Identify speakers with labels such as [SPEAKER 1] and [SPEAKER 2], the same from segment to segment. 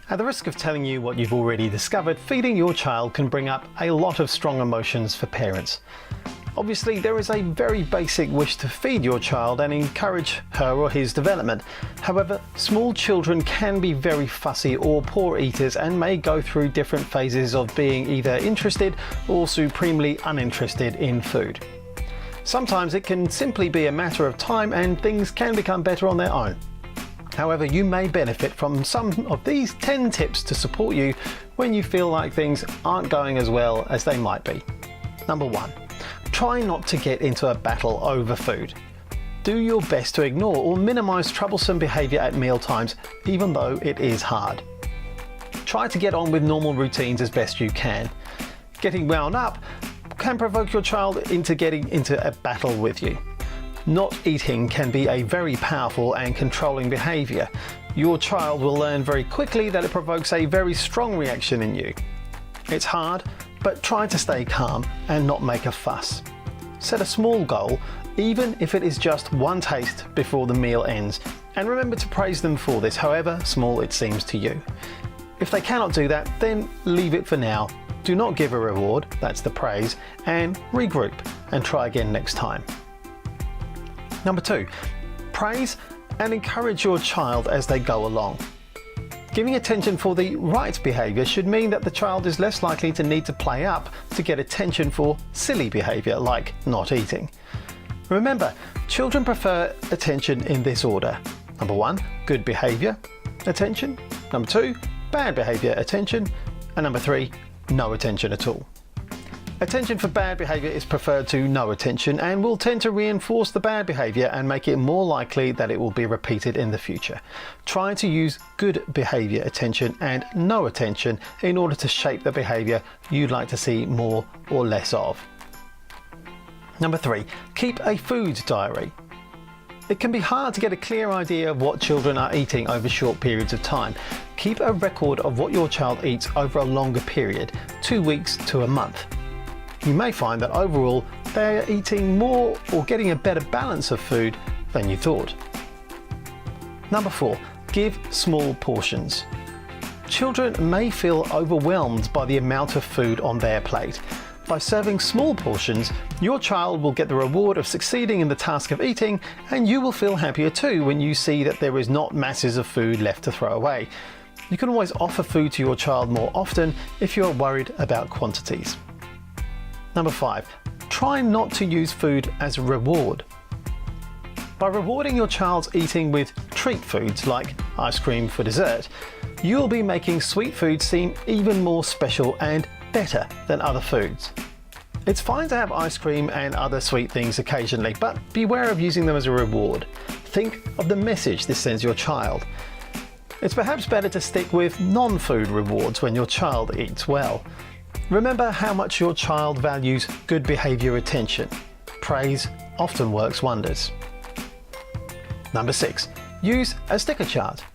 [SPEAKER 1] At the risk of telling you what you've already discovered, feeding your child can bring up a lot of strong emotions for parents. Obviously, there is a very basic wish to feed your child and encourage her or his development. However, small children can be very fussy or poor eaters and may go through different phases of being either interested or supremely uninterested in food. Sometimes it can simply be a matter of time and things can become better on their own. However, you may benefit from some of these 10 tips to support you when you feel like things aren't going as well as they might be. Number 1. Try not to get into a battle over food. Do your best to ignore or minimize troublesome behavior at meal times, even though it is hard. Try to get on with normal routines as best you can. Getting wound up can provoke your child into getting into a battle with you. Not eating can be a very powerful and controlling behavior. Your child will learn very quickly that it provokes a very strong reaction in you. It's hard, but try to stay calm and not make a fuss. Set a small goal, even if it is just one taste before the meal ends, and remember to praise them for this, however small it seems to you. If they cannot do that, then leave it for now. Do not give a reward, that's the praise, and regroup and try again next time. Number 2, praise and encourage your child as they go along. Giving attention for the right behavior should mean that the child is less likely to need to play up to get attention for silly behavior like not eating. Remember, children prefer attention in this order. Number 1, good behavior, attention. Number 2, bad behavior, attention. And number 3, no attention at all. Attention for bad behavior is preferred to no attention and will tend to reinforce the bad behavior and make it more likely that it will be repeated in the future. Try to use good behavior attention and no attention in order to shape the behavior you'd like to see more or less of. Number 3, keep a food diary. It can be hard to get a clear idea of what children are eating over short periods of time. Keep a record of what your child eats over a longer period, 2 weeks to a month. You may find that overall they are eating more or getting a better balance of food than you thought. Number 4, give small portions. Children may feel overwhelmed by the amount of food on their plate. By serving small portions, your child will get the reward of succeeding in the task of eating, and you will feel happier too when you see that there is not masses of food left to throw away. You can always offer food to your child more often if you are worried about quantities. Number 5, try not to use food as a reward. By rewarding your child's eating with treat foods like ice cream for dessert, you'll be making sweet foods seem even more special and better than other foods. It's fine to have ice cream and other sweet things occasionally, but beware of using them as a reward. Think of the message this sends your child. It's perhaps better to stick with non-food rewards when your child eats well. Remember how much your child values good behavior attention. Praise often works wonders. Number 6, use a sticker chart.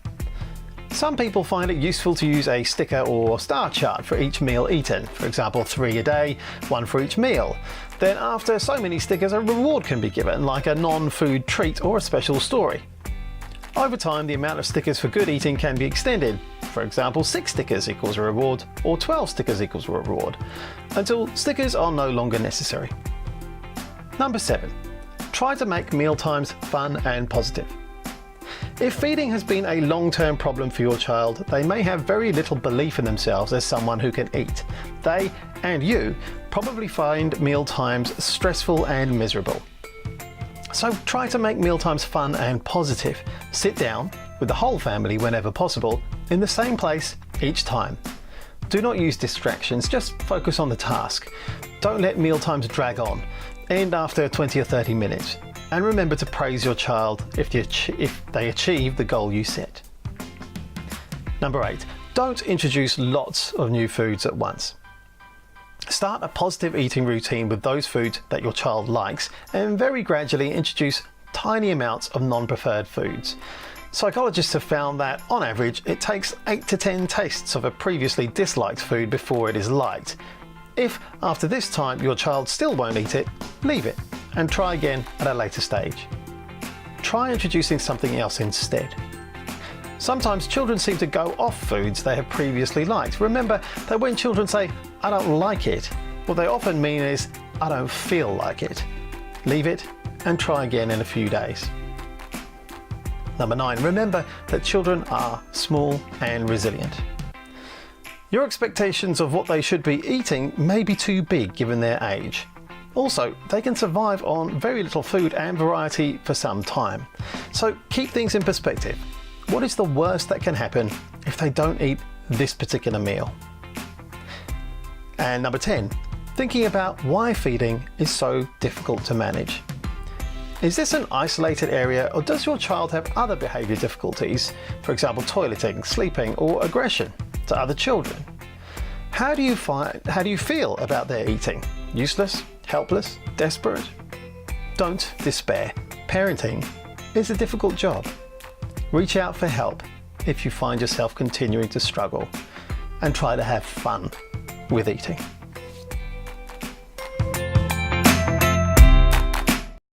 [SPEAKER 1] Some people find it useful to use a sticker or star chart for each meal eaten. For example, 3 a day, 1 for each meal. Then after so many stickers, a reward can be given, like a non-food treat or a special story. Over time, the amount of stickers for good eating can be extended. For example, 6 stickers equals a reward, or 12 stickers equals a reward, until stickers are no longer necessary. Number 7, try to make mealtimes fun and positive. If feeding has been a long-term problem for your child, they may have very little belief in themselves as someone who can eat. They, and you, probably find mealtimes stressful and miserable. So try to make mealtimes fun and positive. Sit down with the whole family whenever possible, in the same place each time. Do not use distractions, just focus on the task. Don't let mealtimes drag on. End after 20 or 30 minutes. And remember to praise your child if they achieve the goal you set. Number 8, don't introduce lots of new foods at once. Start a positive eating routine with those foods that your child likes and very gradually introduce tiny amounts of non-preferred foods. Psychologists have found that, on average, it takes 8 to 10 tastes of a previously disliked food before it is liked. If, after this time, your child still won't eat it, leave it and try again at a later stage. Try introducing something else instead. Sometimes children seem to go off foods they have previously liked. Remember that when children say, "I don't like it," what they often mean is, "I don't feel like it." Leave it and try again in a few days. Number 9, remember that children are small and resilient. Your expectations of what they should be eating may be too big given their age. Also, they can survive on very little food and variety for some time. So keep things in perspective. What is the worst that can happen if they don't eat this particular meal? And number 10, thinking about why feeding is so difficult to manage. Is this an isolated area, or does your child have other behaviour difficulties, for example toileting, sleeping or aggression to other children? How do you feel about their eating? Useless? Helpless? Desperate? Don't despair. Parenting is a difficult job. Reach out for help if you find yourself continuing to struggle, and try to have fun with eating.